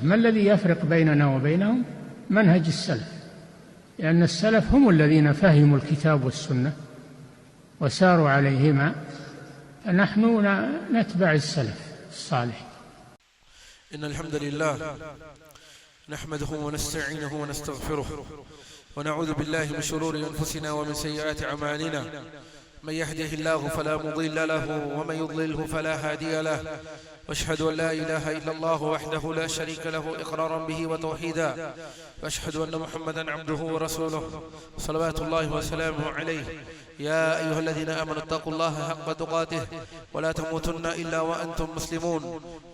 ما الذي يفرق بيننا وبينهم؟ منهج السلف، لأن السلف هم الذين فهموا الكتاب والسنة وساروا عليهما، فنحن نتبع السلف الصالح. إن الحمد لله نحمده ونستعينه ونستغفره ونعوذ بالله من شرور أنفسنا ومن سيئات أعمالنا، من يهده الله فلا مضل له ومن يضلله فلا هادي له، واشهد أن لا إله إلا الله وحده لا شريك له إقرارا به وتوحيدا، واشهد أن محمدا عبده ورسوله صلوات الله وسلامه عليه. يا أيها الذين آمنوا اتقوا الله حق تقاته ولا تموتن إلا وأنتم مسلمون.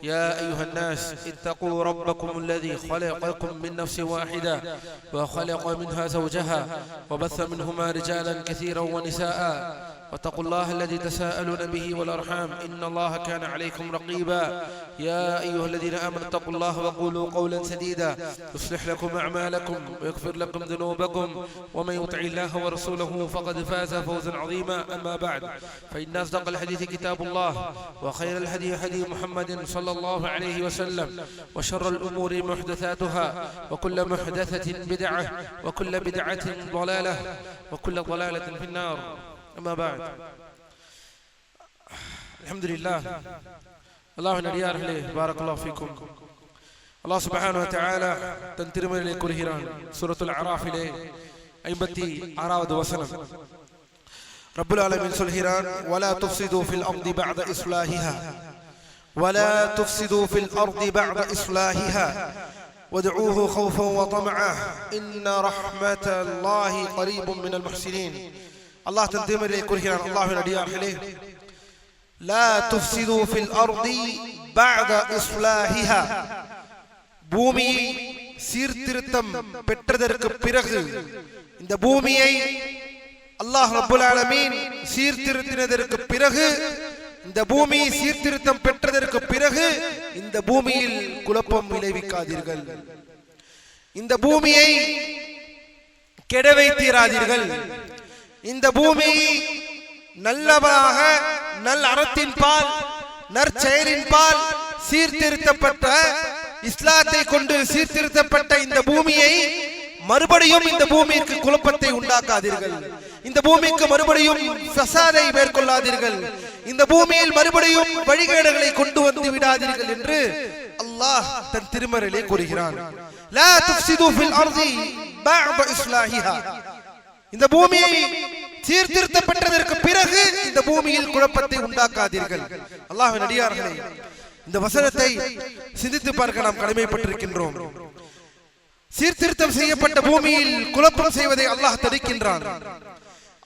يا أيها الناس اتقوا ربكم الذي خلقكم من نفس واحدة وخلق منها زوجها وبث منهما رجالا كثيرا ونساء، واتقوا الله الذي تساءلون به والأرحام إن الله كان عليكم رقيبا. يا أيها الذين آمنوا اتقوا الله وقولوا قولا سديدا يصلح لكم أعمالكم ويغفر لكم ذنوبكم، ومن يطع الله ورسوله فقد فاز فوزا عظيما. أما بعد، فإن أصدق الحديث كتاب الله، وخير الهدي هدي محمد صلى الله عليه وسلم، وشر الأمور محدثاتها، وكل محدثة بدعة، وكل بدعة ضلالة، وكل ضلالة في النار. أما بعد، الحمد لله. الله நடிகார்களே, பாரக்கல்லாஹு ஃபீக்கும். அல்லாஹ் சுப்ஹானஹு வ தஆலா தன் திருமறையிலே கூறுகிறான், சூரத்துல் அராஃபிலே 56வது வசனம். ரப்புல் ஆலமீன் சொல்கிறான், வலா துஃப்ஸிது ஃபில் அர்தி பஅத இஸ்லாஹிஹா வலா துஃப்ஸிது ஃபில் அர்தி பஅத இஸ்லாஹிஹா வதுஊஹு கௌஃபன் வ தமஅ இன்ன ரஹ்மத்தல்லாஹி கரீபும் மினல் முஹ்ஸினீன். அல்லாஹ் தன் திருமறையிலே கூறுகிறான், அல்லாஹ்வின் அடியார்களே, லா துஃப்ஸிது ஃபில் அர்தி பஅத இஸ்லாஹிஹா, பூமியை சீர்திருத்தம் பெற்றதற்கு பிறகு, இந்த பூமியை அல்லாஹ் ரப்புல் ஆலமீன் சீர்திருத்தினதற்கு பிறகு, இந்த பூமி சீர்திருத்தம் பெற்றதற்கு பிறகு இந்த பூமியில் குழப்பம் விளைவிக்காதீர்கள், இந்த பூமியை கெட வைத்தீராதீர்கள், இந்த பூமி நல்லவராக நல் அறத்தின் பால் நற்செயலின் பால் சீர்திருத்தப்பட்ட இஸ்லாத்தை கொண்டு சீர்திருத்தப்பட்ட இந்த பூமியை மறுபடியும் இந்த பூமிக்கு குழப்பத்தை உண்டாக்காதீர்கள், இந்த பூமிக்கு மறுபடியும் ஃபசாதை மேற்கொள்ளாதீர்கள், இந்த பூமியில் மறுபடியும் வழிகேடுகளை கொண்டு வந்து விடாதீர்கள் என்று அல்லாஹ் தன் திருமறையிலே கூறுகிறான். லா துஃப்ஸிது ஃபில் அர்தி பஅத இஸ்லாஹிஹா, இந்த பூமியை சீர்திருத்தப்பட்டதற்கு பிறகு இந்த பூமியில் குழப்பத்தை உண்டாக்காதீர்கள். அல்லாஹ்வின் அடியார்களே, இந்த வசனத்தை சிந்தித்து பார்க்க நாம் கடமைப்பட்டிருக்கின்றோம். சீர்திருத்தம் செய்யப்பட்ட பூமியில் குழப்பம் செய்வதை அல்லாஹ் தடுக்கின்றான்.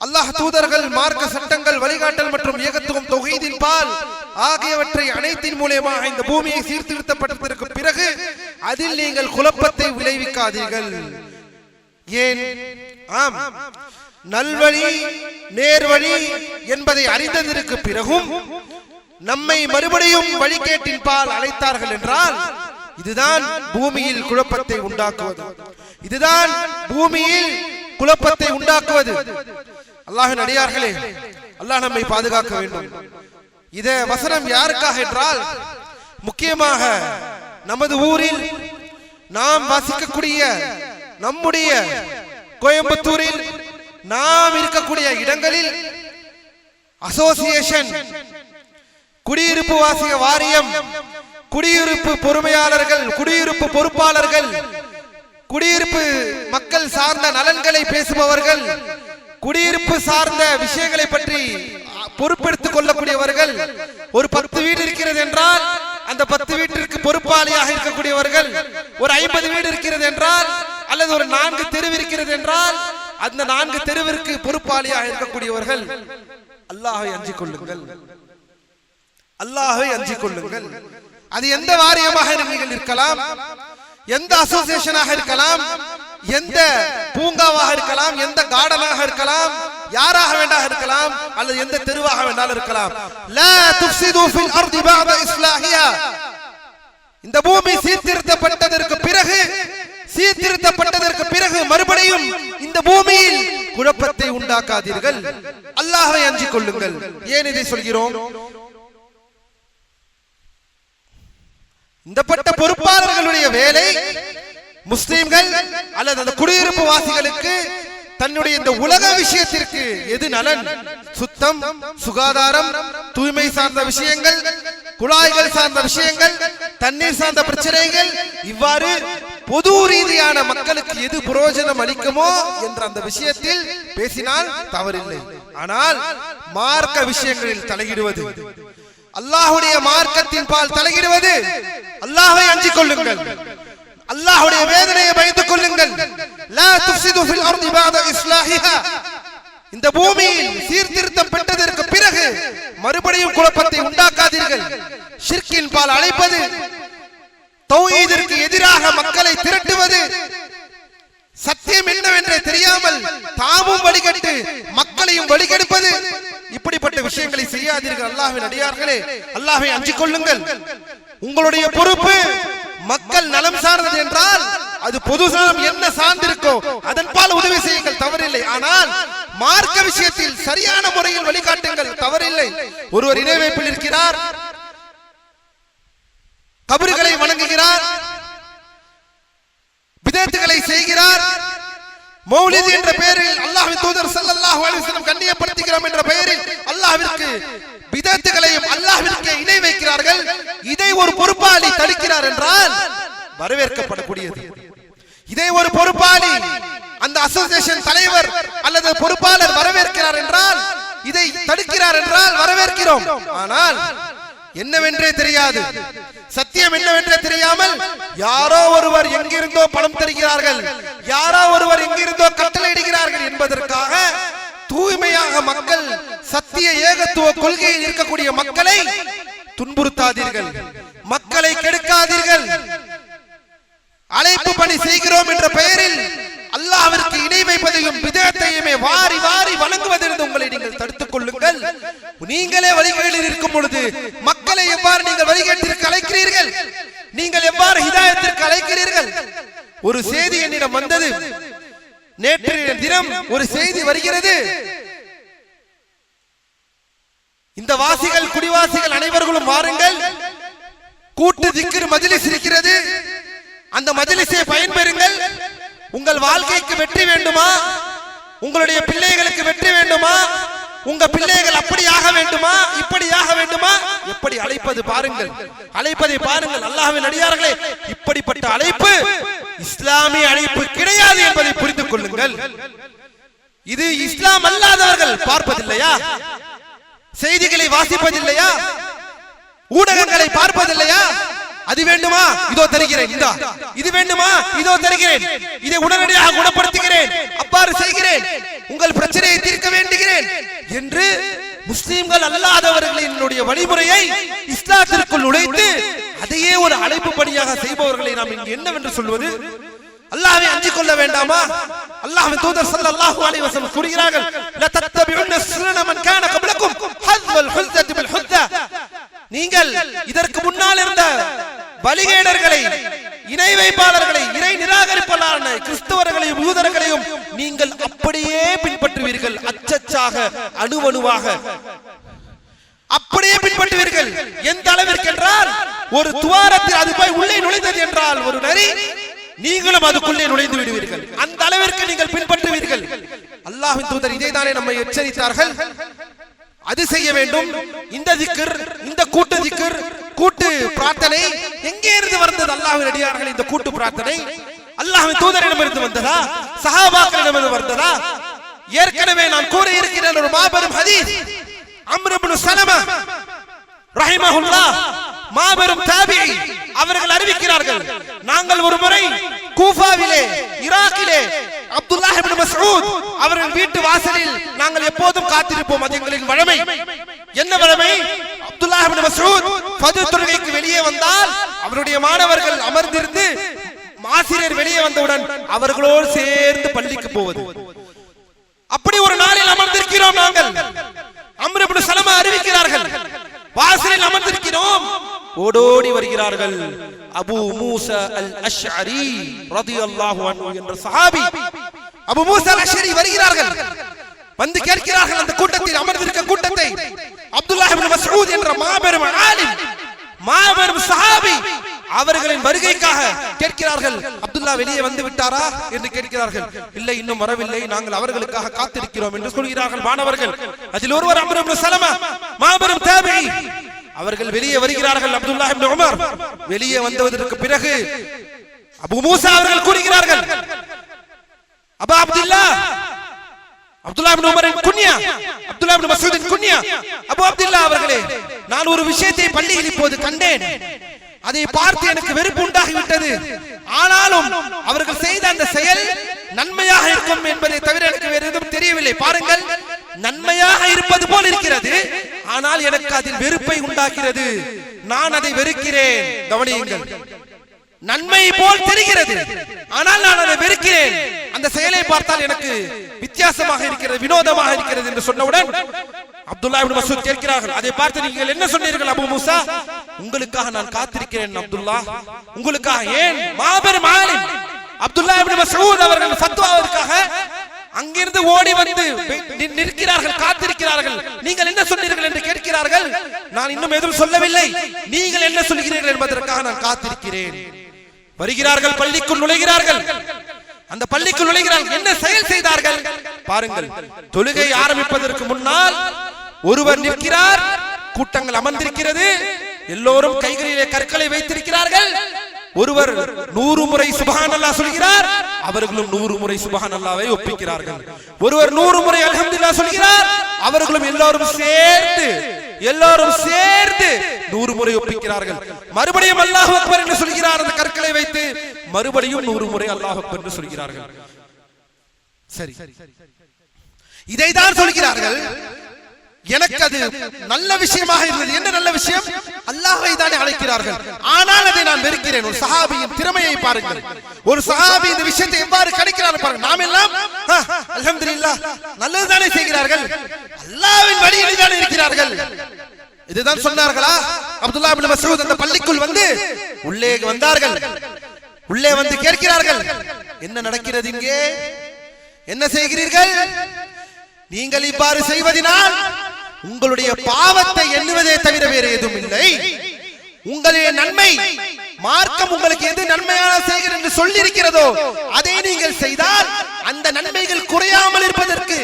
அல்லாஹ் தூதர்கள், மார்க்க சட்டங்கள், வழிகாட்டல் மற்றும் ஏகத்துவம், தௌஹீதின் பால் ஆகியவற்றை அனைத்தின் மூலமாக இந்த பூமியை சீர்திருத்தப்பட்டதற்கு பிறகு அதில் நீங்கள் குழப்பத்தை விளைவிக்காதீர்கள். ஏன்? ஆம், நல்வழி நேர்வழி என்பதை அறிந்ததற்கு பிறகும் நம்மை மறுபடியும் வழிகேட்டின் பால் அழைத்தார்கள் என்றால் இதுதான் பூமியில் குழப்பத்தை உண்டாக்குவது, இதுதான் பூமியில் குழப்பத்தை உண்டாக்குவது. அல்லாஹ்வின் அடியார்களே, அல்லாஹ் நம்மை பாதுகாக்க வேண்டும். இத வசனம் யாருக்காக என்றால், முக்கியமாக நமது ஊரில் நாம் வசிக்கக்கூடிய நம்முடைய கோயம்புத்தூரில் நாம் இருக்கக்கூடிய இடங்களில் அசோசியேஷன், குடியிருப்பு வாசிய வாரியம், குடியிருப்பு பொறுமையாளர்கள், குடியிருப்பு பொறுப்பாளர்கள், குடியிருப்பு மக்கள் சார்ந்த நலன்களை பேசுபவர்கள், குடியிருப்பு சார்ந்த விஷயங்களை பற்றி பொறுப்பெடுத்துக் கொள்ளக்கூடியவர்கள், ஒரு 10 வீடு இருக்கிறது என்றால் அந்த 10 வீட்டிற்கு பொறுப்பாளியாக இருக்கக்கூடியவர்கள், ஒரு 50 வீடு இருக்கிறது என்றால் அல்லது ஒரு 4 தெருவு இருக்கிறது என்றால் அந்த 4 தெருவிற்கு பொறுப்பாளியாக இருக்கக்கூடியவர்கள், அல்லாஹ்வை அஞ்சிக் கொள்ளுங்கள், அல்லாஹ்வை அஞ்சிக் கொள்ளுங்கள். அது எந்த வாரியமாக நீங்கள் இருக்கலாம், எந்த அசோசியேஷனாக இருக்கலாம், எந்த பூங்காவாக இருக்கலாம், எந்த கார்டனாக இருக்கலாம், யாராக வேண்டாக இருக்கலாம், அல்லது எந்த தெருவாக வேண்டாலும் இருக்கலாம். லா துஃப்ஸிது ஃபில் அர்தி பஅத இஸ்லாஹிஹா, இந்த பூமி சீர்திருத்தப்பட்டதற்கு பிறகு மறுபடியும் இந்த பூமியில் குழப்பத்தை உண்டாக்காதீர்கள், அல்லாஹ்வை அஞ்சிக் கொள்ளுங்கள். ஏன் இதை சொல்கிறோம்? இந்த பட்ட பொறுப்பாளர்களுடைய வேலை முஸ்லிம்கள் அல்லது அந்த குடியிருப்பு வாசிகளுக்கு தன்னுடைய இந்த உலக விஷயத்திற்கு எது நலன், சுத்தம், சுகாதாரம், தூய்மை சார்ந்த விஷயங்கள், குழாய்கள் சார்ந்த விஷயங்கள், தண்ணீர் சார்ந்த பிரச்சனைகள், இவ்வாறு பொது ரீதியான மக்களுக்கு எது பிரயோஜனம் அளிக்குமோ என்ற அந்த விஷயத்தில் பேசினால் தவறில்லை. ஆனால் மார்க்க விஷயங்களில் தலையிடுவது, அல்லாஹ்வுடைய மார்க்கத்தின் பால் தலையிடுவது, அல்லாஹ்வை அஞ்சிக் கொள்ளுங்கள், அல்லாஹ்வுடைய வேதனையை பயந்து கொள்ளுங்கள். லா துஃப்ஸிது ஃபில் அர்தி பஅத இஸ்லாஹிஹா, இந்த பூமியில் சீர்திருத்தம் பெற்றதற்கு பிறகு மறுபடியும் குழப்பத்தை உண்டாக்காதீர்கள். ஷிர்கின் பால் அழைப்பது, தௌஹீதிற்கு எதிராக மக்களை திரட்டுவது, சத்தியம் என்னவென்றே தெரியாமல் தாமும் வழிகட்டு மக்களையும் வழிகெடுப்பது, இப்படிப்பட்ட விஷயங்களை செய்யாதீர்கள். அல்லாஹ்வின் அடியார்களே, அல்லாஹ்வை அஞ்சிக் கொள்ளுங்கள். உங்களுடைய பொறுப்பு மக்கள் நலம் சார்ந்தது என்றால் அது பொது நலம் என்ன சார்ந்திருக்கோ அதன் பால் உதவி செய்யுங்கள், தவறில்லை. ஆனால் மார்க்க விஷயத்தில் சரியான முறையில் வழிகாட்டுங்கள், தவறில்லை. ஒருவர் இணை வைப்பில் இருக்கிறார், கபறுகளை வணங்குகிறார், பிதஅத்துகளை செய்கிறார், மௌலித் என்ற பெயரில் அல்லாஹ்வின் தூதர் ஸல்லல்லாஹு அலைஹி வஸல்லம் கண்ணியப்படுத்துகிறோம் என்ற பெயரில் அல்லாஹ்விற்கு பிதஅத்துகளையும் அல்லாஹ்விற்கு இணை வைக்கிறார்கள். இதை ஒரு பொறுப்பாளி தடுக்கிறார் என்றால் வரவேற்கப்படக்கூடியது. இதை ஒரு பொறுப்பாளி, அந்த அசோசியேஷன் தலைவர் அல்லது பொறுப்பாளர் வரவேற்கிறார் என்றால், இதை தடுக்கிறார் என்றால் வரவேற்கிறோம். ஆனால் என்னவென்றே தெரியாது, சத்தியம் என்னவென்றே தெரியாமல் யாரோ ஒருவர் எங்கிருந்தோ பணம் தருகிறார்கள், யாரோ ஒருவர் எங்கிருந்தோ கட்டளையிடுகிறார்கள் என்பதற்காக தூய்மையாக மக்கள் சத்திய ஏகத்துவ கொள்கையில் இருக்கக்கூடிய மக்களை துன்புறுத்தாதீர்கள், மக்களை கெடுக்காதீர்கள். அழைப்பு பணி செய்கிறோம் என்ற பெயரில் அல்லாஹ்விற்கு இணை வைப்பதையும் பிதஅத்தையுமே வாரி வாரி வணங்குவதிலிருந்து உங்களை நீங்கள் தடுத்துக் கொள்ளுங்கள். நீங்களே வழிகேட்டில் இருக்கும் பொழுது மக்களை எவ்வாறு நீங்கள் வழிகேட்டிற்கு அழைக்கிறீர்கள்? நீங்கள் எவ்வாறு ஹிதாயத்திற்கு அழைக்கிறீர்கள்? ஒரு செய்தி என்னிடம் வந்தது, நேற்று தினம் ஒரு செய்தி வருகிறது. இந்த வாசிகள், குடிவாசிகள் அனைவர்களும் வாருங்கள், கூட்டு திக்ர் மஜ்லிஸ் இருக்கிறது, அந்த மஜ்லிஸை பயன்பெறுங்கள். உங்கள் வாழ்க்கைக்கு வெற்றி வேண்டுமா, உங்களுடைய பிள்ளைகளுக்கு வெற்றி வேண்டுமா, உங்க பிள்ளைகள் அப்படியாக வேண்டுமா, இப்படியாக வேண்டுமா, எப்படி அழைப்பது பாருங்கள், அழைப்பதை பாருங்கள். அல்லாஹ்வின் அடியார்களே, இப்படிப்பட்ட அழைப்பு இஸ்லாமிய அழைப்பு கிடையாது என்பதை புரிந்து கொள்ளுங்கள். இது இஸ்லாம் அல்லாதவர்கள் பார்ப்பதில்லையா? செய்திகளை வாசிப்பதில்லையா? ஊடகங்களை பார்ப்பதில்லையா? அது வேண்டுமா, இதோ தருகிறேன், இது வேண்டுமா, இதோ தருகிறேன், இதை உடனடியாக குணப்படுத்துகிறேன், அவ்வாறு செய்கிறேன், உங்கள் பிரச்சனையை தீர்க்க வேண்டுகிறேன் என்று முஸ்லிம்கள் அல்லாதவர்களினுடைய வழிமுறையை இஸ்லாத்திற்குள் நுழைத்து அதையே ஒரு அழைப்பு பணியாக செய்பவர்களை நாம் இங்கு என்னவென்று சொல்வது? அல்லாஹ்வை அஞ்சிக் கொள்ள வேண்டாமா? அல்லாஹ்வின் தூதர் ஸல்லல்லாஹு அலைஹி வஸல்லம் கூறுகிறார்கள், லா தத்தபிஉன்ன சுனன மன் கான கப்லக்கும் ஹஸ்வல் ஹுஸ்ஸதி பில் ஹுஸ்ஸா. நீங்கள் இதற்கு முன்னால் இருந்த வழிகேடர்களை, இணை வைப்பாளர்களை, இறை நிராகரிப்பாளரான கிறிஸ்தவர்களையும் யூதர்களையும் நீங்கள் அப்படியே பின்பற்றுவீர்கள், அச்சச்சாக, அணுவணுவாக அப்படியே பின்பற்றுவீர்கள். எந்த அளவிற்கு என்றால், ஒரு துவாரத்தில் அது போய் உள்ளே நுழைந்தது என்றால் ஒரு நரி, நீங்களும் அதுக்குள்ளே நுழைந்து விடுவீர்கள். அந்த அளவிற்கு நீங்கள் பின்பற்றுவீர்கள். அல்லாஹ்வின் தூதர் இதைதானே நம்மை எச்சரித்தார்கள். அது செய்ய வேண்டும். இந்த திக்ர், இந்த கூட்டு திக்ர், கூட்டு பிரார்த்தனை எங்கே இருந்து வந்தது? அல்லாஹ்வின் அடியார்கள், இந்த கூட்டு பிரார்த்தனை அல்லாஹ்வின் தூதரிடமிருந்து வந்ததா, சஹாபாக்களிடமிருந்து வந்ததா? ஏற்கனவே நான் கூற இருக்கிறேன் ஒரு மாபெரும் ஹதீஸ். அம்ர் இப்னு ஸலமா ரஹிமஹுல்லாஹ், மாபெரும் தாபிஈ, அவர்கள் அறிவிக்கிறார்கள், நாங்கள் ஒரு முறை கூஃபாவிலே, ஈராக்கிலே அப்துல்லாஹ் இப்னு மஸ்ஊத் அவர்கள் வீட்டு வாசலில் நாங்கள் எப்போதும் காத்திருப்போம். அது எங்களின் வழமை. என்ன வழமை? அப்துல்லாஹ் இப்னு மஸ்ஊத் ஃபஜ்ர் தொழுகைக்கு வெளியே வந்தால் அவருடைய மாணவர்கள் அமர்ந்திருந்து ஆசிரியர் வெளியே வந்தவுடன் அவர்களோடு சேர்ந்து பள்ளிக்கு போவது. அப்படி ஒரு நாளில் அமர்ந்திருக்கிறோம் நாங்கள். அம்ர் இப்னு ஸலமா அறிவிக்கிறார்கள், வாசலில் அமர்ந்திருக்கிறோம், ஓடோடி வருகிறார்கள் அபூ மூஸா அல் அஷ்அரி ரலியல்லாஹு அன்ஹு என்ற சஹாபி. அபூ மூஸா அல் அஷ்அரி வருகிறார்கள், வந்து கேட்கிறார்கள் அந்த கூட்டத்தில் அமர்ந்திருக்க கூட்டத்தை, அப்துல்லாஹ் இப்னு மஸ்ஊத் என்ற மாபெரும் ஆலிம், மாபெரும் சஹாபி, அவர்களின் வருகைக்காக கேட்கிறார்கள். அப்துல்லா வெளியே வந்து விட்டாரா என்று கேட்கிறார்கள். இல்லை, இன்னும் வரவில்லை, நாங்கள் அவர்களுக்காக காத்திருக்கிறோம் என்று சொல்கிறார்கள் மாணவர்கள். அதில் ஒருவர் அம்ர் இப்னு சலமா, மாபெரும் தாபிஈ, அவர்கள் வெளியே வருகிறார்கள். அப்துல்லா இப்னு உமர் வெளியே வந்ததற்கு பிறகு அபூ மூசா அவர்கள் கூறுகிறார்கள், அபா அப்துல்லா, அப்துல்லா இப்னு உமரின் குன்யா, அப்துல்லா இப்னு மஸ்ஊதின் குன்யா, அபூ அப்துல்லா அவர்களே, நான் ஒரு விஷயத்தை பள்ளியில் இப்போது கண்டேன். அதை பார்த்து எனக்கு வெறுப்பு உண்டாகிவிட்டது. ஆனாலும் அவர்கள் செய்த அந்த செயல் நன்மையாக இருக்கும் என்பதை தவிர எனக்கு வேறு எதுவும் தெரியவில்லை. பாருங்கள், நன்மையாக இருப்பது போல் இருக்கிறது, ஆனால் எனக்கு அதில் வெறுப்பை உண்டாகிறது. நான் அதை வெறுக்கிறேன். கவனியுங்கள், நன்மை போல் தெரிகிறது, ஆனால் நான் அதை வெறுக்கிறேன். அந்த செயலை பார்த்தால் எனக்கு வித்தியாசமாக இருக்கிறது, வினோதமாக இருக்கிறது என்று சொன்னவுடன் அப்துல்லா இப்னு மஸ்ஊத் கேட்கிறார்கள், அதை பார்த்து நீங்கள் என்ன சொன்னீர்கள் அபூ மூசா? உங்களுக்காக நான் காத்திருக்கிறேன் அப்துல்லா, உங்களுக்காக. ஏன்? மாபெரும் ஆலிம் அப்துல்லா இப்னு மஸ்ஊத் அவர்கள் ஃபத்வாவிற்காக அங்கிருந்து ஓடி வந்து நிற்கிறார்கள், காத்திருக்கிறார்கள். நீங்கள் என்ன சொன்னீர்கள் என்று கேட்கிறார்கள். நான் இன்னும் எதுவும் சொல்லவில்லை, நீங்கள் என்ன சொல்கிறீர்கள் என்பதற்காக நான் காத்திருக்கிறேன். வருகிறார்கள், பள்ளிக்குள் நுழைகிறார்கள். அந்த பள்ளிக்குள் நுழைகிறார்கள். என்ன செயல் செய்தார்கள் பாருங்கள். தொழுகை ஆரம்பிப்பதற்கு முன்னால் ஒருவர் நிற்கிறார், கூட்டங்கள் அமர்ந்திருக்கிறது, எல்லோரும் கைகளிலே கற்களை வைத்திருக்கிறார்கள். ஒருவர் 100 முறை சுப்ஹானல்லாஹ் சொல்கிறார், அவர்களும் 100 முறை சுப்ஹானல்லாஹ்வை ஒப்பிக்கிறார்கள். ஒருவர் 100 முறை அல்ஹம்துலில்லாஹ் சொல்கிறார், அவர்களும் எல்லோரும் சேர்ந்து 100 முறை ஒப்பிக்கிறார்கள். மறுபடியும் அல்லாஹ் அக்பர் என்று சொல்கிறார், அந்த கற்களை வைத்து மறுபடியும் 100 முறை அல்லாஹ் அக்பர் என்று சொல்கிறார்கள். சரி, இதைதான் சொல்கிறார்கள். எனக்கு அது நல்ல விஷயமாக இருந்தது. என்ன நல்ல விஷயம்? அல்லாஹ்வை தானே அழைக்கிறார்கள், ஆனால் அதை நான் வெறுக்கிறேன். ஒரு சஹாபியின் திறமையை பாருங்கள். ஒரு சஹாபி இந்த விஷயத்தை எவ்வாறு கிடைக்கிறார் பாருங்கள். நாம் எல்லாம் அல்ஹம்துலில்லாஹ் நல்லதுதானே செய்கிறார்கள், அல்லாஹ்வின் வழியில் தானே இருக்கிறார்கள். இதுதான் சொன்னார்களா? அப்துல்லா இப்னு மஸ்ஊத் அந்த பள்ளிக்குள் வந்து உள்ளே வந்தார்கள். உள்ளே வந்து கேட்கிறார்கள், என்ன நடக்கிறது இங்கே? என்ன செய்கிறீர்கள்? நீங்கள் இவ்வாறு செய்வதனால் உங்களுடைய பாவத்தை எண்ணுவதே தவிர வேறு எதுவும் இல்லை. உங்களுடைய நன்மை, மார்க்கம் உங்களுக்கு எது நன்மையான செய்கிறது என்று சொல்லி இருக்கிறதோ அதை நீங்கள் செய்தால் அந்த நன்மைகள் குறையாமல் இருப்பதற்கு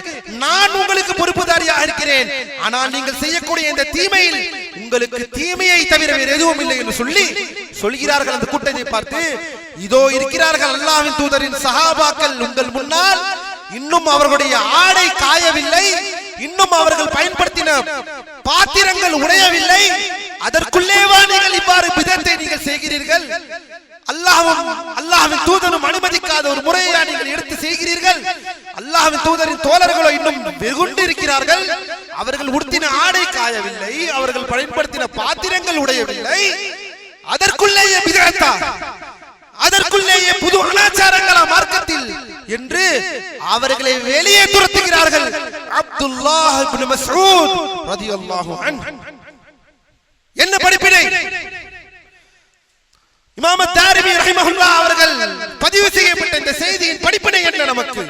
நான் உங்களுக்கு பொறுப்புதாரியாக இருக்கிறேன். ஆனால் நீங்கள் செய்யக்கூடிய இந்த தீமையில் உங்களுக்கு தீமையை தவிர வேறு எதுவும் இல்லை என்று சொல்கிறார்கள். அந்த கூட்டத்தை பார்த்து, இதோ இருக்கிறார்கள் அல்லாஹ்வின் தூதரின் சஹாபாக்கள் உங்கள் முன்னால், இன்னும் அவர்களுடைய ஆடை காயவில்லை, இன்னும் அவர்கள் பயன்படுத்தின பாத்திரங்கள் உடையவில்லை, அதற்குள்ளேவா நீங்கள் இவ்வாறு பிதத்தை நீங்கள் செய்கிறீர்கள்? அல்லாஹ்வின் தூதரும் அனுமதிக்காத ஒரு முறையை நீங்கள் எடுத்து செய்கிறீர்கள். அல்லாஹ்வின் தூதரின் தோழர்களோ இன்னும் வெகுண்டு இருக்கிறார்கள், அவர்கள் உடுத்தின ஆடை காயவில்லை, அவர்கள் பயன்படுத்தின பாத்திரங்கள் உடையவில்லை, அதற்குள்ளேயே பிதத்தா, அதற்குள்ளேயே புது அனாச்சாரங்களா மார்க்கத்தில் என்று அவர்களை வெளியே துரத்துகிறார்கள். அப்துல்லாஹ் இப்னு மஸ்ஊத் ரலியல்லாஹு அன்ஹு என்ன படிப்பினை? இமாம் தாரிமி ரஹிமஹுல்லாஹ் அவர்கள் பதிவு செய்யப்பட்ட இந்த செய்தியின் படிப்பினை என்ன நமக்கு?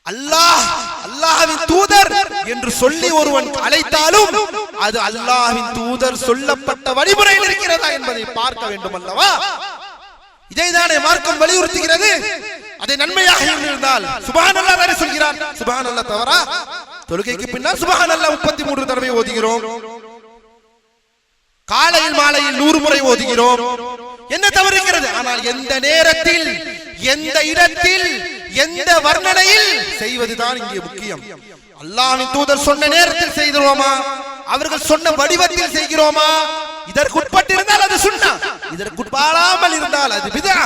அல்லாஹ்வின் தூதர் என்று சொல்லி ஒருவன் அழைத்தாலும் அது அல்லாஹ்வின் தூதர் சொல்லப்பட்ட வழிமுறையில் இருக்கிறதா என்பதை பார்க்க வேண்டும் அல்லவா? இதைதானே மார்க்கம் வலியுறுத்துகிறது. அதை நன்மையாக இருந்தால் சுப்ஹானல்லாஹ் தானே சொல்கிறார். சுப்ஹானல்லாஹ் தவறா? தொழுகைக்கு பின்னால் சுப்ஹானல்லாஹ் 33 தடவை ஓதுகிறோம், காலையில் மாலையில் 100 முறை ஓதுகிறோம். என்ன தவறு இருக்கிறது? ஆனால் எந்த நேரத்தில், எந்த இடத்தில், எந்த வர்ணனையில் செய்வதுதான் இங்கே முக்கியம். அல்லாஹ்வின் தூதர் சொன்ன நேரத்தில் செய்கிறோமா? அவர்கள் சொன்ன வடிவத்தில் செய்கிறோமா? இதற்கு உட்பட்டிருந்தால் அது சுன்னா, இதற்கு உட்படாமல் இருந்தால் அது பிதா.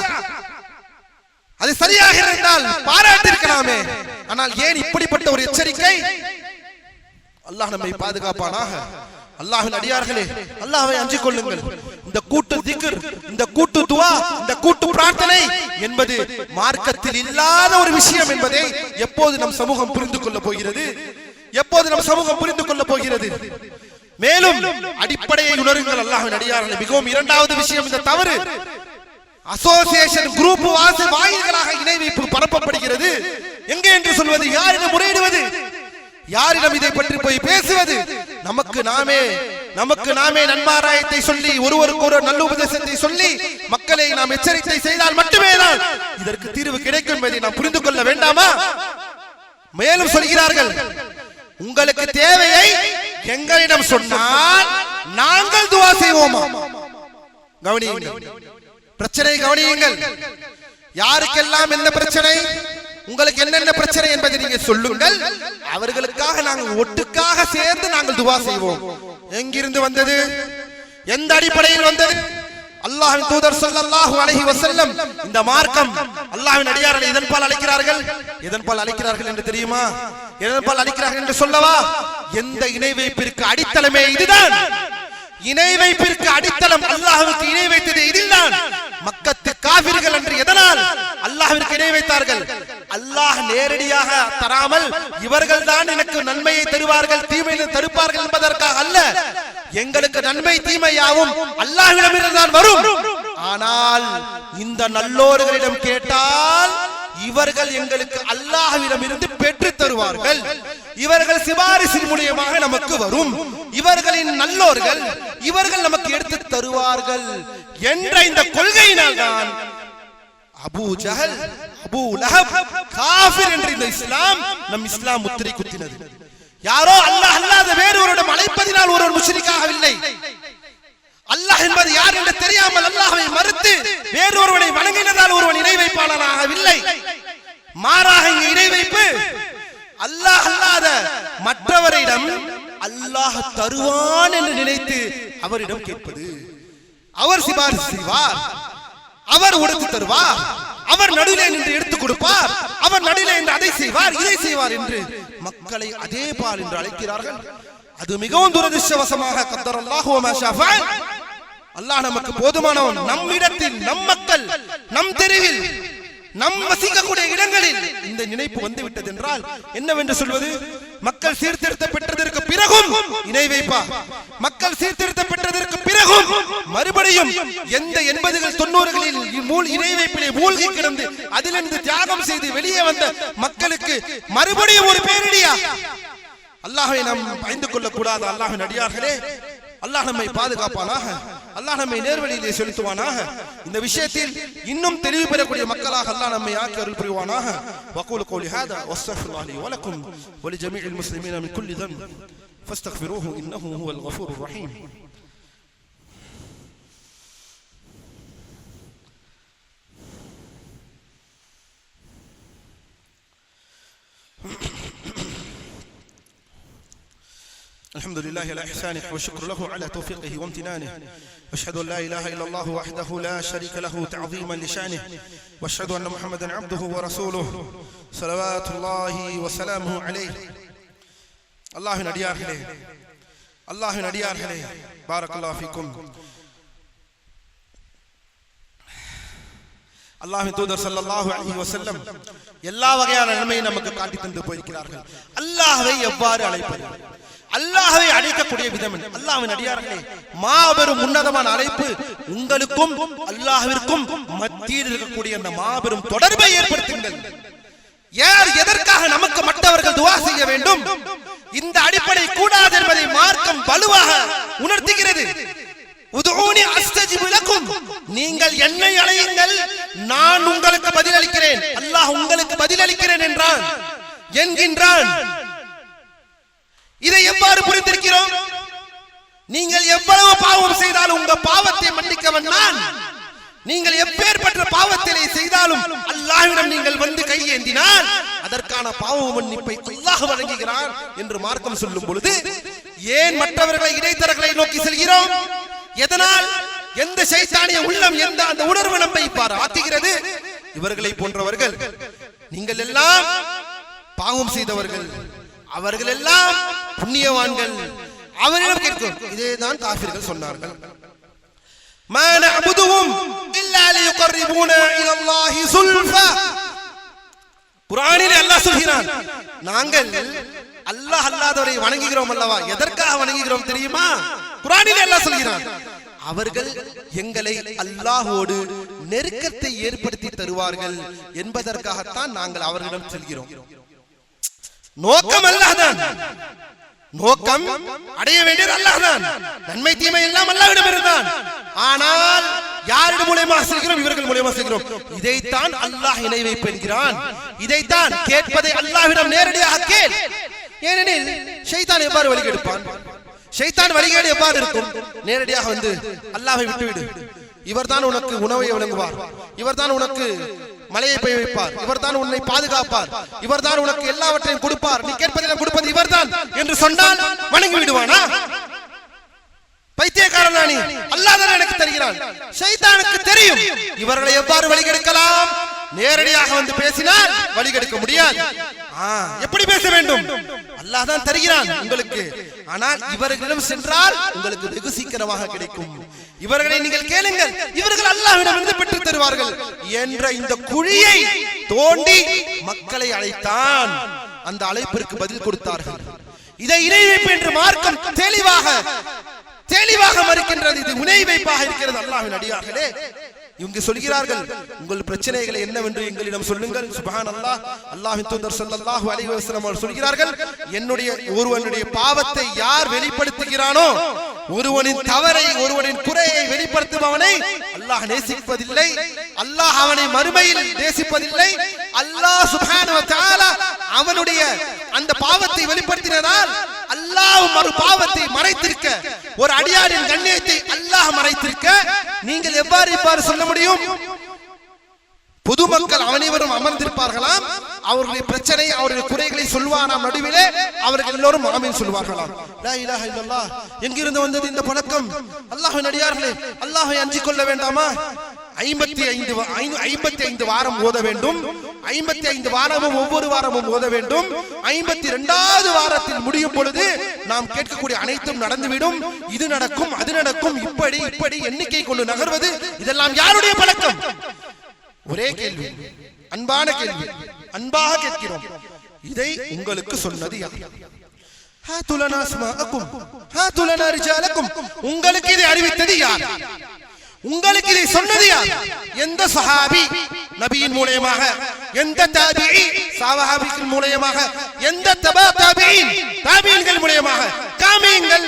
அது சரியாக இருந்தால் பாராட்டிருக்கலாமே. ஆனால் ஏன் இப்படிப்பட்ட ஒரு எச்சரிக்கை? அல்லாஹ் நம்மை பாதுகாப்பானாக. அல்லாஹ்வின் அடியார்களே, அல்லாஹ்வை அஞ்சிக் கொள்ளுங்கள். இந்த கூட்டு திக்ர், இந்த கூட்டு துஆ, இந்த கூட்டு பிரார்த்தனை என்பது மார்க்கத்தில் இல்லாத ஒரு விஷயம் என்பதை எப்போது நம் சமூகம் புரிந்து கொள்ள போகிறது? எப்போது நம் சமூகம் புரிந்து கொள்ள போகிறது? மேலும் அடிப்படையை உணருங்கள் அல்லாஹ்வின் அடியார்களே. மிகவும் இரண்டாவது விஷயம், இந்த தவறு அசோசியேஷன் குரூப் வாயில்களாக இணை வைப்பு பரப்பப்படுகிறது. எங்கே என்று சொல்வது? யாரிடம் முறையிடுவது? யாரிடம் இதை பற்றி போய் பேசுவது? நமக்கு நாமே நமக்கு நாமே நன்மாராயத்தை சொல்லி ஒருவருக்கு ஒரு நல்ல உபதேசத்தை சொல்லி மக்களை நாம் எச்சரிக்கை செய்தால் மட்டுமே தான் இதற்கு தீர்வு கிடைக்கும் என்பதை நாம் புரிந்து கொள்ள வேண்டாமா? மேலும் சொல்கிறார்கள், உங்களுக்கு தேவையை எங்களிடம் சொன்னால் நாங்கள் துஆ செய்வோமா? கவனியுங்கள், பிரச்சனை கவனியுங்கள். யாருக்கெல்லாம் என்ன பிரச்சனை, உங்களுக்கு என்னென்ன பிரச்சனை என்பதை நீங்க சொல்லுங்கள். அவர்களுக்காக நாங்கள் ஒட்டுக்காக சேர்ந்து நாங்கள் துஆ செய்வோம். எங்கிருந்து வந்தது? எந்த அடிப்படையில் வந்தது? அல்லாஹ்வின் தூதர் ஸல்லல்லாஹு அலைஹி வஸல்லம் இந்த மார்க்கம் அல்லாஹ்வின் அடியார்களை எதன்பால் அழைக்கிறார்கள்? எதன்பால் அழைக்கிறார்கள் என்று தெரியுமா? எதன்பால் அழைக்கிறார்கள் என்று சொல்லவா? எந்த இணை வைப்பிற்கு அடித்தளமே இதுதான். இணை வைப்பிற்கு அடித்தளம் அல்லாஹ்வுக்கு இணை வைத்தது இதில்தான். மக்கத்து காபிர்கள் என்று எதனால் அல்லாஹ்விற்கு இணை வைத்தார்கள்? அல்லாஹ் நேரடியாக தராமல் இவர்கள் தான் எனக்கு நன்மையை தருவார்கள் தீமையை தடுப்பார்கள் என்பதற்காக அல்ல. எங்களுக்கு நன்மை தீமையாவும் அல்லாஹ்விடமிருந்து தான் வரும். ஆனால் இந்த நல்லோர்களிடம் கேட்டால் இவர்கள் எங்களுக்கு அல்லாஹ்விடம் இருந்து பெற்று தருவார்கள். இவர்கள் சிபாரிசின் மூலமாக நமக்கு வரும். இவர்களின் நல்லோர்கள் இவர்கள் நமக்கு எடுத்து தருவார்கள் என்ற இந்த கொள்கையினால் தான் அபூ ஜஹல், அபூ லஹப் காஃபிர் என்ற இந்த இஸ்லாம் நம் இஸ்லாம் முத்திரை குத்தினது. யாரோ அல்லாஹ் அல்லாத வேறொருவரிடம் அழைப்பதினால் ஒருவர் முஷ்ரிக்காகவில்லை. அல்லாஹ் என்பது யார் என்று தெரியாமல் அல்லாஹ்வை மறுத்து வேறொருவனை வணங்கினதால் ஒருவன் இணை வைப்பாளனாகவில்லை. மாறாக இங்கு இணை வைப்பு அல்லாஹ் அல்லாத மற்றவரிடம் அல்லாஹ் தருவான் என்று நினைத்து அவரிடம் கேட்பது. அவர் சிபாரிசு செய்வார், அவர் உடுத்து தருவார், அவர் நடுவிலே நின்று எடுத்துக் கொடுப்பார், அவர் நடுவிலே நின்று அதை செய்வார் இதை செய்வார் என்று மக்களை அதே பால் என்று அழைக்கிறார்கள். அது மிகவும் துரதிர்ஷ்டவசமாக கத்தரல்லாஹு வ மா ஷாஃபஅல் அல்லாஹ் நமக்கு போதுமானவன். நம்மிடத்தில் நம் மக்கள் நம் தெருவில் நம் வசிக்கக்கூடிய இடங்களில் இந்த நினைப்பு வந்து விட்டது என்றால் என்னவென்று சொல்வது? மக்கள் சீர்திருத்த பெற்றதற்கு பிறகும் இணை வைப்பா, மக்கள் சீர்திருத்த பெற்றதற்கு பிறகும் மறுபடியும் எந்த 80கள் 90களில் இணை வைப்பிலே மூழ்கி கிடந்து அதிலிருந்து தியாகம் செய்து வெளியே வந்த மக்களுக்கு மறுபடியும் ஒரு பேரிடியா? அல்லாஹ்வை நாம் பயந்து கொள்ளக் கூடாது. அல்லாஹ்வின் அடியார்களே, அல்லாஹ் நம்மை பாதுகாப்பானாக, அல்லாஹ் நம்மை நேர்வழியிலே செலுத்துவானாக. இந்த விஷயத்தில் இன்னும் தெளிவு பெறக்கூடிய மக்களாக அல்லாஹ் நம்மை ஆக்கி அருள் புரிவானாக. வகூலு கௌலி ஹாதா வஸ்தக்ஃபிருல்லாஹி லி வ லக்கும் வ லிஜமீஇல் முஸ்லிமீன மின் குல்லி தன்ப் ஃபஸ்தக்ஃபிரூஹு இன்னஹு ஹுவல் கஃபூருர் ரஹீம். الحمد لله على إحسانه والشكر له على توفيقه وامتنانه، واشهد ان لا اله الا الله وحده لا شريك له تعظيما لشانه، واشهد ان محمدا عبده ورسوله صلوات الله وسلامه عليه. அல்லாஹ்வின் அடியார்களே, அல்லாஹ்வின் அடியார்களே, பாரக்கல்லாஹு ஃபீக்கும். அல்லாஹ்வின் தூதர் ஸல்லல்லாஹு அலைஹி வஸல்லம் எல்லா வகையான நன்மையை நமக்கு காட்டி தந்து போயிருக்கிறார்கள். அல்லாஹ்வை எவ்வாறு அழைப்பது, அல்லாஹ்வை அழைக்கக்கூடிய விதம் என்ன? அல்லாஹ்வின் அடியார்களே, மாபெரும் உன்னதமான அழைப்பு உங்களுக்கும் அல்லாஹ்விற்கும் மத்தியில் இருக்கக்கூடிய அந்த மாபெரும் தொடர்பை ஏற்படுத்துங்கள். யார் எதற்காக நமக்கு மற்றவர்கள் துஆ செய்ய வேண்டும்? இந்த அடிப்படை கூடாது என்பதை மார்க்கம் வலுவாக உணர்த்துகிறது. உதுஊனி அஸ்தஜிபு லக்கும், நீங்கள் என்னை அழையுங்கள் நான் உங்களுக்கு பதில் அளிக்கிறேன். அல்லாஹ் உங்களுக்கு பதில் அளிக்கிறேன் என்றான் என்கின்றான். இதை எவ்வாறு புரிந்திருக்கிறோம்? நீங்கள் எவ்வளவு பாவம் செய்தாலும் உங்க பாவத்தை மன்னிக்கவன் நான். நீங்கள் எப்பேற்பட்ட பாவத்திலே செய்தாலும் அல்லாஹ்விடம் நீங்கள் வந்து கையேந்தினால் அதற்கான பாவ மன்னிப்பை அல்லாஹ் வழங்குகிறான் என்று மார்க்கம் சொல்லும் பொழுது ஏன் மற்றவர்களை இடைத்தரகளை நோக்கி செல்கிறோம்? எதனால்? எந்த சைத்தானிய உள்ளம் எந்த அந்த உணர்வு நம்மை ஆக்குகிறது? இவர்களை போன்றவர்கள், நீங்கள் எல்லாம் பாவம் செய்தவர்கள், அவர்கள் எல்லாம் புண்ணியவான்கள், அவரிடம் கேட்கும். இதேதான் காஃபிர்கள் சொன்னார்கள். மா நஅபுதுஹும் இல்லா லியுகர்ரிபூனா இலல்லாஹி ஸுல்ஃபா. குர்ஆனிலே அல்லாஹ் சொல்கிறான், நாங்கள் அல்லாஹ் அல்லாதவரை வணங்குகிறோம் அல்லவா? எதற்காக வணங்குகிறோம் தெரியுமா? குர்ஆனிலே அல்லாஹ் சொல்கிறான், அவர்கள் எங்களை அல்லாஹ்வோடு நெருக்கத்தை ஏற்படுத்தி தருவார்கள் என்பதற்காகத்தான் நாங்கள் அவர்களிடம் செல்கிறோம். நோக்கம் அல்லாஹ் தான். நோக்கம் அடைய வேண்டியது அல்லாஹ் தான். நன்மை தீமை எல்லாம் அல்லாஹ்விடம் இருந்தான். ஆனால் யாரிடம் மூலமாக செய்கிறோம்? இவர்கள் மூலமாக செய்கிறோம். இதைத்தான் அல்லாஹ் இணை வைப்பு என்கிறான். இதைத்தான் கேட்பதை அல்லாஹ்விடம் நேரடியாக கேள். ஏனெனில் ஷைத்தான் எவ்வாறு வழிகெடுப்பான்? ஷைத்தான் வழிகேடு எவ்வாறு இருக்கும்? நேரடியாக வந்து அல்லாஹ்வை விட்டுவிடு, இவர்தான் உனக்கு உணவை வழங்குவார், இவர்தான் உனக்கு மலையை பெய்ய வைப்பார், இவர்தான் உன்னை பாதுகாப்பார், இவர்தான் உனக்கு எல்லாவற்றையும் கொடுப்பார், நீ கேட்பதெல்லாம் கொடுப்பது இவர்தான் என்று சொன்னால் வணங்கி விடுவானா? பைத்தியக்காரனா நீ? அல்லாஹ் தான் எனக்கு தருகிறான். ஷைத்தானுக்கு தெரியும் இவர்களை எவ்வாறு வழிகெடுக்கலாம். நேரடியாக வந்து பேசினால் வழிகெடுக்க முடியாது. எப்படி பேச வேண்டும்? அல்லாஹ் தான் தருகிறான் உங்களுக்கு. ஆனால் இவர்களிடம் சென்றால் உங்களுக்கு வெகு சீக்கிரமாக கிடைக்கும். இவர்களை நீங்கள் கேளுங்கள், இவர்கள் அல்லாஹ்விடமிருந்து பெற்று தருவார்கள் என்ற இந்த குழியை தோண்டி மக்களை அழைத்தான். அந்த அழைப்பிற்கு பதில் கொடுத்தார்கள். இதை இணை வைப்பு என்று மார்க்கம் தெளிவாக மறுக்கின்றது. இது இணை வைப்பாக இருக்கிறது. அல்லாஹ்வின் அடியார்களே, இவங்க சொல்கிறார்கள், உங்கள் பிரச்சனைகளை என்னவென்று எங்களிடம் சொல்லுங்கள். சுப்ஹானல்லாஹ், அல்லாஹ்வின் தூதர் ஸல்லல்லாஹு அலைஹி வஸல்லம் அவர்கள் சொல்கிறார்கள், ஒருவனுடைய பாவத்தை யார் வெளிப்படுத்துகிறானோ, ஒருவனின் தவறை, ஒருவனின் குறையை வெளிப்படுத்துபவனை அல்லாஹ் நேசிப்பதில்லை. அல்லாஹ் அவனை மறுமையில் நேசிப்பதில்லை. அல்லாஹ் சுப்ஹானஹு வ தஆலா அவனுடைய அந்த பாவத்தை வெளிப்படுத்தினதால் அல்லாஹ் ஒரு பாவத்தை மறைத்திருக்க, ஒரு அடியாரின் கண்ணியத்தை அல்லாஹ் மறைத்திருக்க நீங்கள் எவ்வாறு சொல்ல முடியும்? பொதுமக்கள் அனைவரும் அமர்ந்திருப்பார்களாம். அவர்களுடைய பிரச்சனை, அவருடைய குறைகளை சொல்வானாம். நடுவிலே அவர்கள் எல்லோரும் ஆமீன் சொல்வார்களாம். லா இலாஹ இல்லல்லாஹ். எங்கிருந்து வந்தது இந்த பழக்கம்? அல்லாஹ்வின் அடியார்களே, அல்லாஹ்வை அஞ்சிக் கொள்ள வேண்டாமா? 55 வாரம் ஓத வேண்டும். 55 வாரமும் ஒவ்வொரு வாரமும் ஓத வேண்டும். 52வது வாரத்தில் முடியும் பொழுது நாம் கேட்கக்கூடிய அனைத்தும் நடந்துவிடும். இது நடக்கும், அது நடக்கும், இப்படி எண்ணிக்கை கொண்டு நகர்வது, இதெல்லாம் யாருடைய பழக்கம்? ஒரே கேள்வி, அன்பான கேள்வி, அன்பாக கேட்கிறோம். இதை உங்களுக்கு சொன்னது யார்? உங்களுக்கு இதை அறிவித்தது யார்? உங்களுக்கு இதை சொன்னது யார்? எந்த சஹாபி நபியின் மூலமாக, எந்த தாபிஈ சஹாபிகள் மூலமாக, எந்த தபா தாபிஈன் தாபிஈன்கள் மூலமாக காமியங்கள்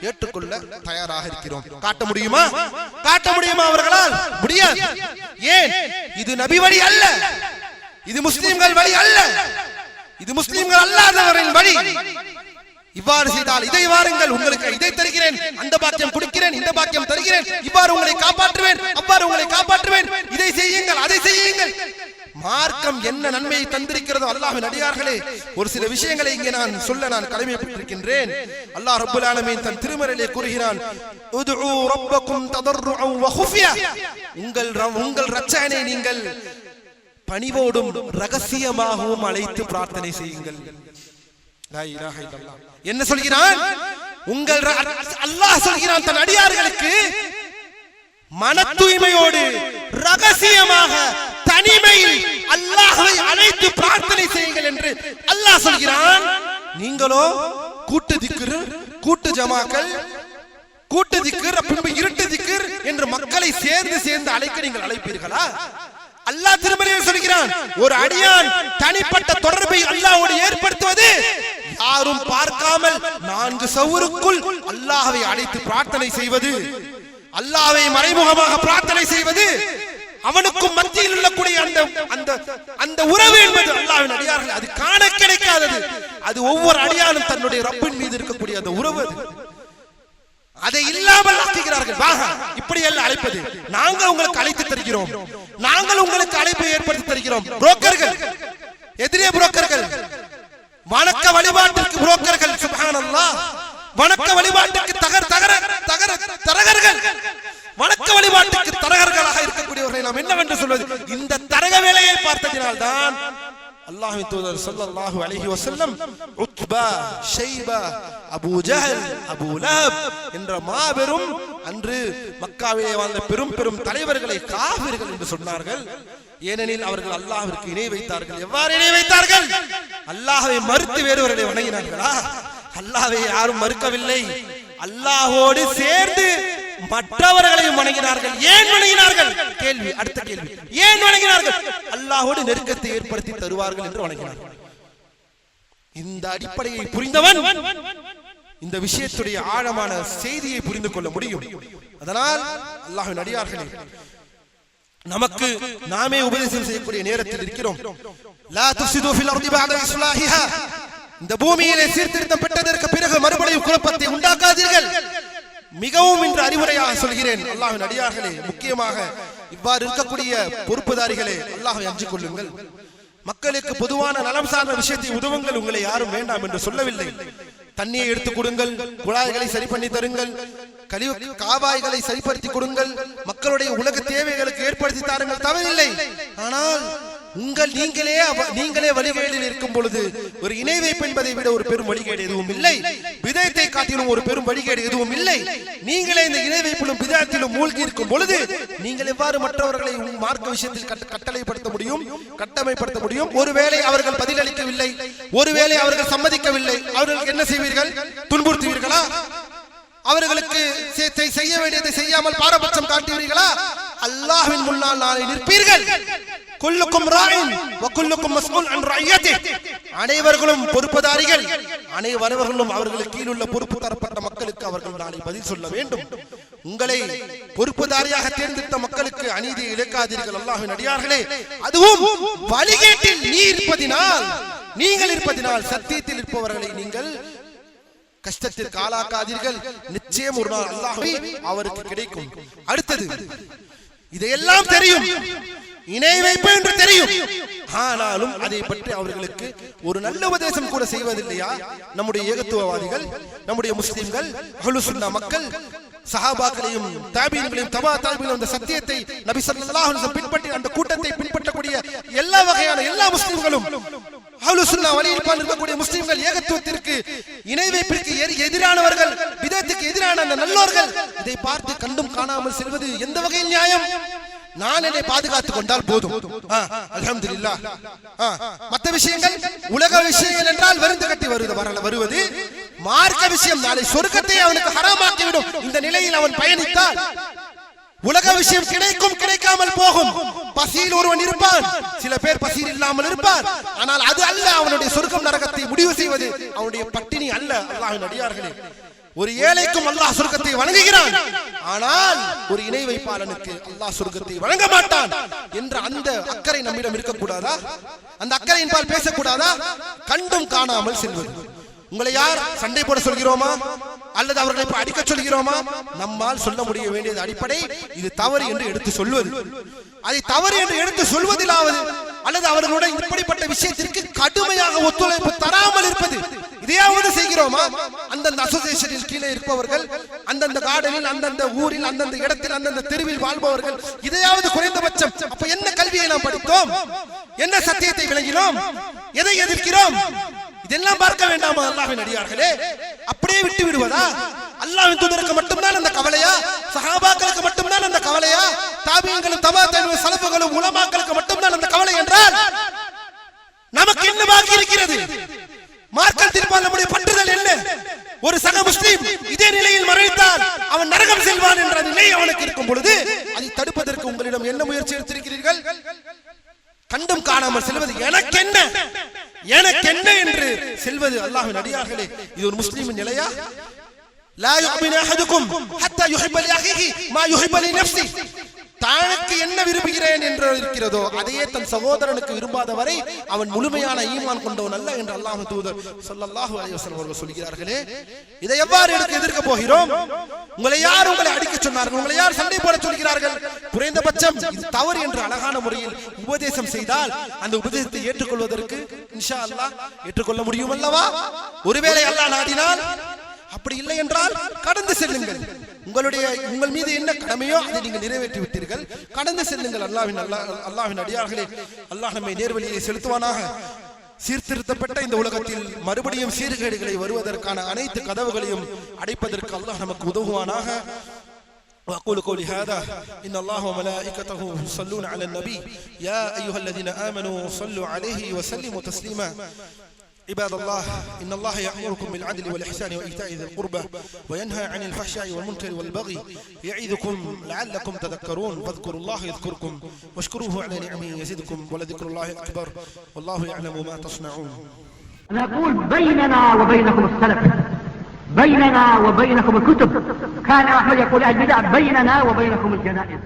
ஏற்றுக்கொள்ள தயாராக இருக்கிறோம். காட்ட முடியுமா? காட்ட முடியுமா அவர்களால்? முடியாது. ஏன்? இது நபி வழி அல்ல, இது முஸ்லிம்கள் வழி அல்ல, இது முஸ்லிம்கள் அல்லாதவரின் வழி. இவ்வாறு செய்தால் இதை வாருங்கள், உங்களுக்கு இதை தருகிறேன், அந்த பாக்கியம் கொடுக்கிறேன், இந்த பாக்கியம் தருகிறேன், இவ்வாறு உங்களை காப்பாற்றுவேன், அவ்வாறு உங்களை காப்பாற்றுவேன், இதை செய்யுங்கள், அதை செய்யுங்கள். மார்க்கம் என்ன நன்மையை தந்திருக்கிறதோ அல்லாஹ்வின் அடியார்களே, ஒரு சில விஷயங்களை இங்கே நான் சொல்ல கடமைப்பட்டிருக்கின்றேன். அல்லாஹ் ரப்பல் ஆலமீன் தன் திருமறையிலே கூறுகிறான், உதுஉ ரப்பக்கும் ததர்ருஅன் வ குஃபியா. உங்கள் ரட்சகனை நீங்கள் பணிவோடும் ரகசியமாகவும் அழைத்து பிரார்த்தனை செய்யுங்கள். லா இலாஹ இல்லல்லாஹ். என்ன சொல்கிறான்? அல்லாஹ் சொல்கிறான் தன் அடியார்களுக்கு மன தூய்மையோடு ரகசியமாக தனிமையில் அல்லாஹ்வை அழைத்து பிரார்த்தனை செய்யுங்கள் என்று அல்லாஹ் சொல்கிறான். நீங்களோ கூட்டு திக்ர், கூட்டு ஜமாக்கள், கூட்டு திக்ர், பின்பு இருட்டு திக்ர் என்று மக்களை சேர்ந்து அழைக்க நீங்கள் அழைப்பீர்களா? அல்லாஹ் திருமறையில் சொல்கிறான், ஒரு அடியான் தனிப்பட்ட தொடர்பை அல்லாஹ்வோடு ஏற்படுத்துவது யாரும் பார்க்காமல் 4 சவுருக்குள் அல்லாஹ்வை அழைத்து பிரார்த்தனை செய்வது, அல்லாஹ்வை மறைமுகமாக பிரார்த்தனை செய்வது, அவனுக்கும் மத்தியில் உள்ளக்கூடிய அந்த உறவு என்பது அல்லாஹ்வின் அடியார்கள் அது காண கிடைக்காதது. அது ஒவ்வொரு அடியானும் தன்னுடைய ரப்பின் மீது இருக்கக்கூடிய அந்த உறவு, அதை இல்லாமல் ஆக்குகிறார்கள். வாங்க, இப்படி எல்லாம் அழைப்பது, நாங்கள் உங்களுக்கு அழைத்து தருகிறோம், நாங்கள் உங்களுக்கு அழைப்பை ஏற்படுத்தி தருகிறோம். புரோக்கர்கள், எதிரே புரோக்கர்கள், வணக்க வழிபாட்டிற்கு புரோக்கர்கள், சுப்ஹானல்லாஹ், வணக்க வழிபாட்டுக்கு தரகர்கள், வணக்க வழிபாட்டுக்கு தரகர்களாக இருக்கக்கூடியவர்களை நாம் என்னவென்று சொல்வது? இந்த தரக வேலையை பார்த்ததினால் தான் அல்லாஹ்வின் தூதர் ஸல்லல்லாஹு அலைஹி வஸல்லம் உத்பா, ஷைபா, அபூ ஜஹல், அபூ லஹப் என்ற மாபெரும் அன்று மக்காவிலே வாழ்ந்த பெரும் தலைவர்களை காஃபிர்கள் என்று சொன்னார்கள். ஏனெனில் அவர்கள் அல்லாஹ்விற்கு இணை வைத்தார்கள். எவ்வாறு இணை வைத்தார்கள்? அல்லாஹ்வை மறுத்து வேறொருவரை வணங்கினார்களா? அல்லாஹ்வை யாரும் மறுக்கவில்லை, அல்லாஹ்வோடு சேர்ந்து மற்றவர்களையும் வணங்கினார்கள். ஏன் வணங்கினார்கள்? கேள்வி, அடுத்த கேள்வி, ஏன் வணங்கினார்கள்? அல்லாஹ்வோடு நெருக்கத்தை ஏற்படுத்தி தருவார்கள் என்று வணங்கினார்கள். இந்த அடிப்படையை புரிந்தவன் இந்த விஷயத்துடைய ஆழமான செய்தியை புரிந்து கொள்ள முடியும். அதனால் அல்லாஹ்வின் அடியார்களே, நமக்கு நாமே உபதேசம் செய்யக்கூடிய நேரத்தில் இருக்கிறோம். லா துஃப்ஸிது ஃபில் அர்தி பஅத இஸ்லாஹிஹா, இந்த பூமியிலே சீர்திருத்தம் பெற்றதற்கு பிறகு மறுபடியும் குழப்பத்தை உண்டாக்காதீர்கள். மிகவும் இன்று அறிவுரையாக சொல்கிறேன் அல்லாஹ்வின் அடியார்களே, முக்கியமாக இவ்வாறு இருக்கக்கூடிய பொறுப்புதாரிகளே, அல்லாஹ்வை அஞ்சிக் கொள்ளுங்கள். மக்களுக்கு பொதுவான நலம் சார்ந்த விஷயத்தை உதவுங்கள். உங்களை யாரும் வேண்டாம் என்று சொல்லவில்லை. தண்ணியை எடுத்து கொடுங்கள், குழாய்களை சரி பண்ணி தருங்கள், காவாய்களை சரிப்படுத்தி கொடுங்கள், மக்களுடைய உலக தேவைகளுக்கு ஏற்படுத்தி தாருங்கள், தவறில்லை. ஆனால் நீங்களே வழிகேடில் இருக்கும் பொழுது ஒரு இணை வைப்பு என்பதை விட ஒரு பெரும் வழிகேடு எதுவும் இல்லை. விதயத்தை காட்டிலும் ஒரு பெரும் வழிகேடு எதுவும் இல்லை. நீங்களே இந்த இணை வைப்பிலும் விதயத்திலும் மூழ்கி இருக்கும் பொழுது நீங்கள் எவ்வாறு மற்றவர்களை மார்க்க விஷயத்தில் கட்டளைப்படுத்த முடியும், கட்டமைப்படுத்த முடியும்? ஒருவேளை அவர்கள் பதிலளிக்கவில்லை, ஒருவேளை அவர்கள் சம்மதிக்கவில்லை, அவர்களுக்கு என்ன செய்வீர்கள்? துன்புறுத்துவீர்களா? அவர்களுக்கு செய்ய வேண்டியதை செய்யாமல் பாரபட்சம் காட்டுவீர்களா? அல்லாஹ்வின் முன்னால் நாளை நிற்பீர்கள். குல்லுக்கும் ராயின் வ குல்லுக்கும் மஸ்ஊல் அன் ரஅய்யத்திஹி, அனைவர்களும் பொறுப்புதாரிகள், அனைவர்களும் அவர்களுக்கு கீழ் உள்ள பொறுப்பு தரப்பட்ட மக்களுக்கு அவர்கள் நாளை பதில் சொல்ல வேண்டும். உங்களை பொறுப்புதாரியாக தேர்ந்தெடுத்த மக்களுக்கு அநீதியை இழைக்காதீர்கள் அல்லாஹ்வின் அடியார்களே. அதுவும் வழிகேட்டில் நீங்கள் இருப்பதினால் சத்தியத்தில் இருப்பவர்களை நீங்கள் கஷ்டத்திற்கு ஆளாக்காதீர்கள். நிச்சயம் ஒரு நாள் அல்லாஹ்வை அவருக்கு கிடைக்கும். அடுத்தது, இதையெல்லாம் தெரியும், இணை வைப்பு என்று தெரியும், ஆனாலும் அதை பற்றி அவர்களுக்கு ஒரு நல்ல உபதேசம் கூட செய்வதில்லையா? நம்முடைய ஏகத்துவவாதிகள், நம்முடைய முஸ்லிம்கள், அஹ்லுஸ் சுன்னah மக்கள், சஹாபாக்களையும் தாபீன்களையும் தபா தாபீன்களையும் அந்த சத்தியத்தை நபி ஸல்லல்லாஹு அலைஹி வஸல்லம் பின்பற்றி அந்த கூட்டத்தை பின்பற்றக்கூடிய எல்லா வகையான எல்லா முஸ்லிம்களும், அஹ்லுஸ் சுன்னah வழியில் இருக்கக்கூடிய முஸ்லிம்கள், ஏகத்துவத்திற்கு இணை வைப்பிற்கு எதிரானவர்கள், பிதஅத்துக்கு எதிரான அந்த நல்லோர்கள் இதை பார்த்து கண்டும் காணாமல் செல்வது எந்த வகையில் நியாயம்? நான் என்னை பாதுகாத்துக் கொண்டால் போதும், அல்ஹம்துலில்லாஹ். மற்ற விஷயங்கள், உலக விஷயங்கள் என்றால் வெறுந்து கட்டி வருவது, மார்க்க விஷயம் நாளை சொர்க்கத்தை அவனுக்கு ஹராமாக்கிவிடும். இந்த நிலையில் அவன் பயணித்தால் உலக விஷயம் கிடைக்கும், கிடைக்காமல் போகும். பசியில் ஒருவன் இருப்பான், சில பேர் பசியில் இல்லாமல் இருப்பார். ஆனால் அது அல்ல அவனுடைய சொர்க்கம் நரகத்தை முடிவு செய்வது, அவனுடைய பட்டினி அல்ல. அல்லாஹ்வின் அடியார்களே, ஒரு ஏழைக்கும் அல்லாஹ் சொர்க்கத்தை வழங்குகிறான், ஆனால் ஒரு இணை வைப்பாளனுக்கு அல்லாஹ் சொர்க்கத்தை வழங்க மாட்டான் என்ற அந்த அக்கறை நம்மிடம் இருக்கக்கூடாதா? அந்த அக்கறையின் பால் பேசக்கூடாதா? கண்டும் காணாமல் செல்வது. உங்களை யார் சண்டை போட சொல்கிறோமா அல்லது அவர்களை அடிக்க சொல்கிறோமா? நம்மால் சொல்ல முடிய வேண்டியது அடிப்படை, இது தவறு என்று எடுத்து சொல்வது. அதை தவறு என்று எடுத்து சொல்வதிலாவது அல்லது அவர்களுடைய இப்படிப்பட்ட விஷயத்திற்கு கடுமையாக ஒத்துழைப்பு தராமல் இருப்பது, இதையாவது செய்கிறோமா? அந்தந்த அசோசியேஷனில் கீழே இருப்பவர்கள், அந்தந்த கார்டனில், அந்தந்த ஊரில், அந்தந்த இடத்தில், அந்தந்த தெருவில் வாழ்பவர்கள், இதையாவது குறைந்தபட்சம். அப்ப என்ன கல்வியை நாம் படித்தோம்? என்ன சத்தியத்தை விளங்கினோம்? எதை எதிர்க்கிறோம்? இதெல்லாம் பார்க்க வேண்டாமா அல்லாஹ்வின் அடியார்களே? அப்படியே விட்டு விடுவதா? அல்லாஹ்வின் தூதருக்கு மட்டும்தான் அந்த கவலையா? சஹாபாக்களுக்கு மட்டும்தான் அந்த கவலையா? தாபீன்களும் தபா தாபீன்களும் சலஃபுகளும் உலமாக்களுக்கு மட்டும்தான் அந்த கவலை என்றால் நமக்கு என்ன பாக்கி இருக்கிறது? மார்க்கத்தின் பால் நம்முடைய பற்றுதல் என்ன? ஒரு சக முஸ்லிம் இதே நிலையில் மரணித்தால் அவன் நரகம் செல்வான் என்ற நிலை அவனுக்கு இருக்கும் பொழுது அதை தடுப்பதற்கு உங்களிடம் என்ன முயற்சி எடுத்திருக்கிறீர்கள்? கண்டும் காணாமல் செல்வது, எனக்கு என்ன என்று செல்வது. அல்லாஹ்வின் அடியார்களே, இது ஒரு முஸ்லிமின் நிலையா? லா யுமினு அஹதுக்கும் ஹத்தா யுஹிப்ப லிஅஹீஹி மா யுஹிப்ப லிநஃப்ஸி. தனக்கு என்ன விரும்புகிறேன் என்று இருக்கிறதோ அதையே தன் சகோதரனுக்கு விரும்பாத வரை அவன் முழுமையான ஈமான் கொண்டவன் அல்ல என்று அல்லாஹ்வின் தூதர் ஸல்லல்லாஹு அலைஹி வஸல்லம் அவர்கள் சொல்கிறார்களே. இதை எவ்வாறு எதிர்க்க போகிறோம்? உங்களை அடிக்க சொன்னார்கள்? உங்களை யார் சண்டை போட சொல்கிறார்கள்? குறைந்தபட்சம் இது தவறு என்று அழகான முறையில் உபதேசம் செய்தால் அந்த உபதேசத்தை ஏற்றுக்கொள்வதற்கு இன்ஷா அல்லாஹ் ஏற்றுக்கொள்ள முடியும் அல்லவா? ஒருவேளை அல்லாஹ் நாடினால், அப்படி இல்லை என்றால் கடந்து செல்லுங்கள். உங்கள் மீது என்ன கடமையோ அதை நீங்கள் நிறைவேற்றி விட்டீர்கள், கடந்து செல்லுங்கள். அல்லாஹ்வின் அடியார்களே, அல்லாஹ் நம்மை நேர்வழியை செலுத்துவானாக. சீர்திருத்தப்பட்ட இந்த உலகத்தில் மறுபடியும் சீர்கேடுகளை வருவதற்கான அனைத்து கதவுகளையும் அடைப்பதற்கு அல்லாஹ் நமக்கு உதவுவானாக. وأقول قولي هذا إن الله وملائكته يصلون على النبي يا أيها الذين آمنوا صلوا عليه وسلموا تسليما. عباد الله إن الله يأمركم بالعدل والإحسان وإيتاء ذي القربى وينهى عن الفحشاء والمنكر والبغي يعظكم لعلكم تذكرون فاذكروا الله يذكركم واشكروه على نعمه يزدكم ولذكر الله أكبر والله يعلم ما تصنعون. نقول بيننا وبينكم السلف، بيننا وبينكم الكتب. كان أحمد يقول البدع بيننا وبينكم الجنائز.